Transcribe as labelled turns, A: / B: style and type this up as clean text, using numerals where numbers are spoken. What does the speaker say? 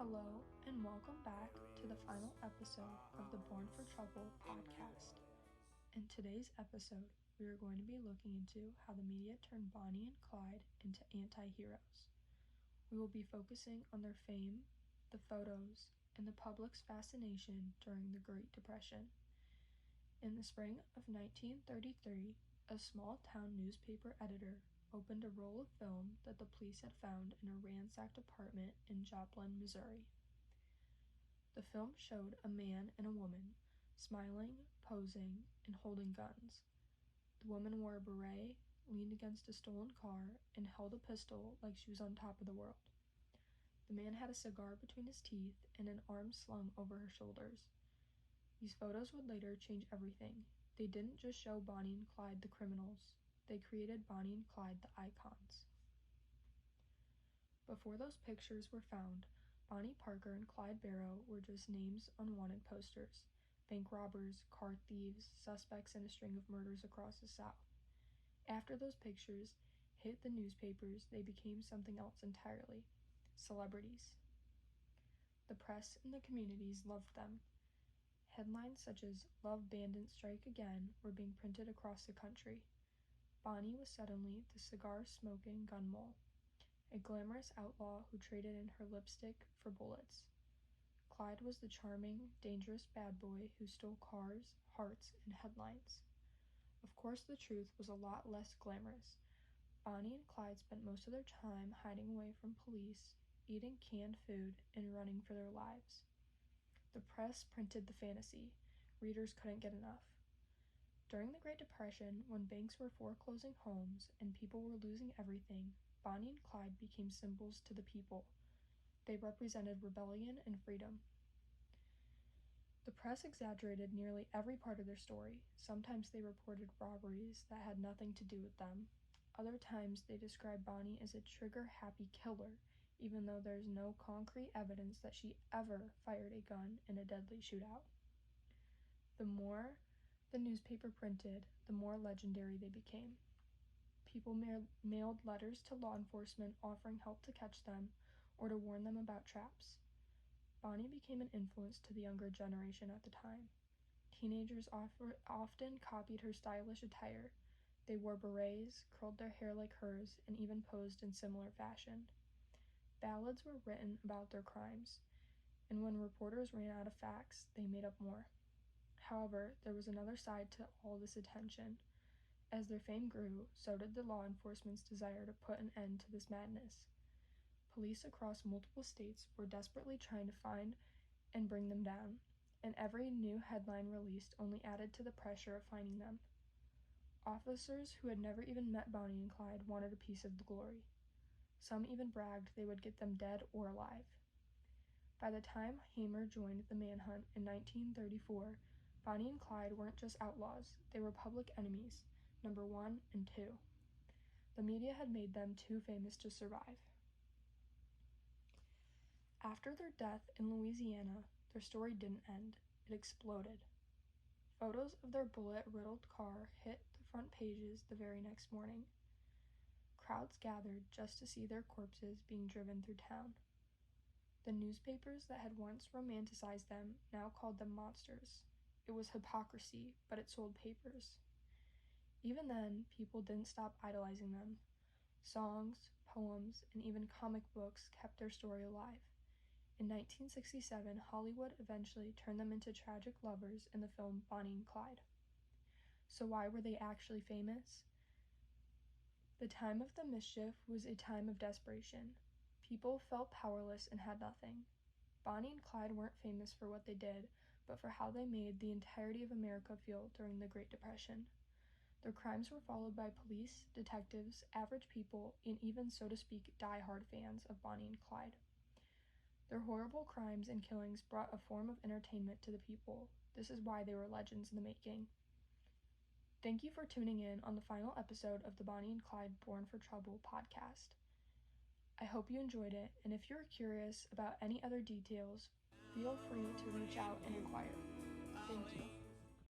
A: Hello, and welcome back to the final episode of the Born for Trouble podcast. In today's episode, we are going to be looking into how the media turned Bonnie and Clyde into anti-heroes. We will be focusing on their fame, the photos, and the public's fascination during the Great Depression. In the spring of 1933, a small-town newspaper editor opened a roll of film that the police had found in a ransacked apartment in Joplin, Missouri. The film showed a man and a woman, smiling, posing, and holding guns. The woman wore a beret, leaned against a stolen car, and held a pistol like she was on top of the world. The man had a cigar between his teeth and an arm slung over her shoulders. These photos would later change everything. They didn't just show Bonnie and Clyde the criminals. They created Bonnie and Clyde the icons. Before those pictures were found, Bonnie Parker and Clyde Barrow were just names on wanted posters, bank robbers, car thieves, suspects in a string of murders across the South. After those pictures hit the newspapers, they became something else entirely: celebrities. The press and the communities loved them. Headlines such as "Love Bandits Strike Again" were being printed across the country. Bonnie was suddenly the cigar-smoking gun mole, a glamorous outlaw who traded in her lipstick for bullets. Clyde was the charming, dangerous bad boy who stole cars, hearts, and headlines. Of course, the truth was a lot less glamorous. Bonnie and Clyde spent most of their time hiding away from police, eating canned food, and running for their lives. The press printed the fantasy. Readers couldn't get enough. During the Great Depression, when banks were foreclosing homes and people were losing everything, Bonnie and Clyde became symbols to the people. They represented rebellion and freedom. The press exaggerated nearly every part of their story. Sometimes they reported robberies that had nothing to do with them. Other times they described Bonnie as a trigger-happy killer, even though there's no concrete evidence that she ever fired a gun in a deadly shootout. The more the newspaper printed, the more legendary they became. People mailed letters to law enforcement offering help to catch them or to warn them about traps. Bonnie became an influence to the younger generation at the time. Teenagers often copied her stylish attire. They wore berets, curled their hair like hers, and even posed in similar fashion. Ballads were written about their crimes, and when reporters ran out of facts, they made up more. However, there was another side to all this attention. As their fame grew, so did the law enforcement's desire to put an end to this madness. Police across multiple states were desperately trying to find and bring them down, and every new headline released only added to the pressure of finding them. Officers who had never even met Bonnie and Clyde wanted a piece of the glory. Some even bragged they would get them dead or alive. By the time Hamer joined the manhunt in 1934, Bonnie and Clyde weren't just outlaws, they were public enemies, number 1 and 2. The media had made them too famous to survive. After their death in Louisiana, their story didn't end, it exploded. Photos of their bullet-riddled car hit the front pages the very next morning. Crowds gathered just to see their corpses being driven through town. The newspapers that had once romanticized them now called them monsters. It was hypocrisy, but it sold papers. Even then, people didn't stop idolizing them. Songs, poems, and even comic books kept their story alive. In 1967, Hollywood eventually turned them into tragic lovers in the film Bonnie and Clyde. So why were they actually famous? The time of the mischief was a time of desperation. People felt powerless and had nothing. Bonnie and Clyde weren't famous for what they did, but for how they made the entirety of America feel during the Great Depression. Their crimes were followed by police, detectives, average people, and even, so to speak, die-hard fans of Bonnie and Clyde. Their horrible crimes and killings brought a form of entertainment to the people. This is why they were legends in the making. Thank you for tuning in on the final episode of the Bonnie and Clyde Born for Trouble podcast. I hope you enjoyed it, and if you're curious about any other details, feel free to reach out and inquire. Thank you.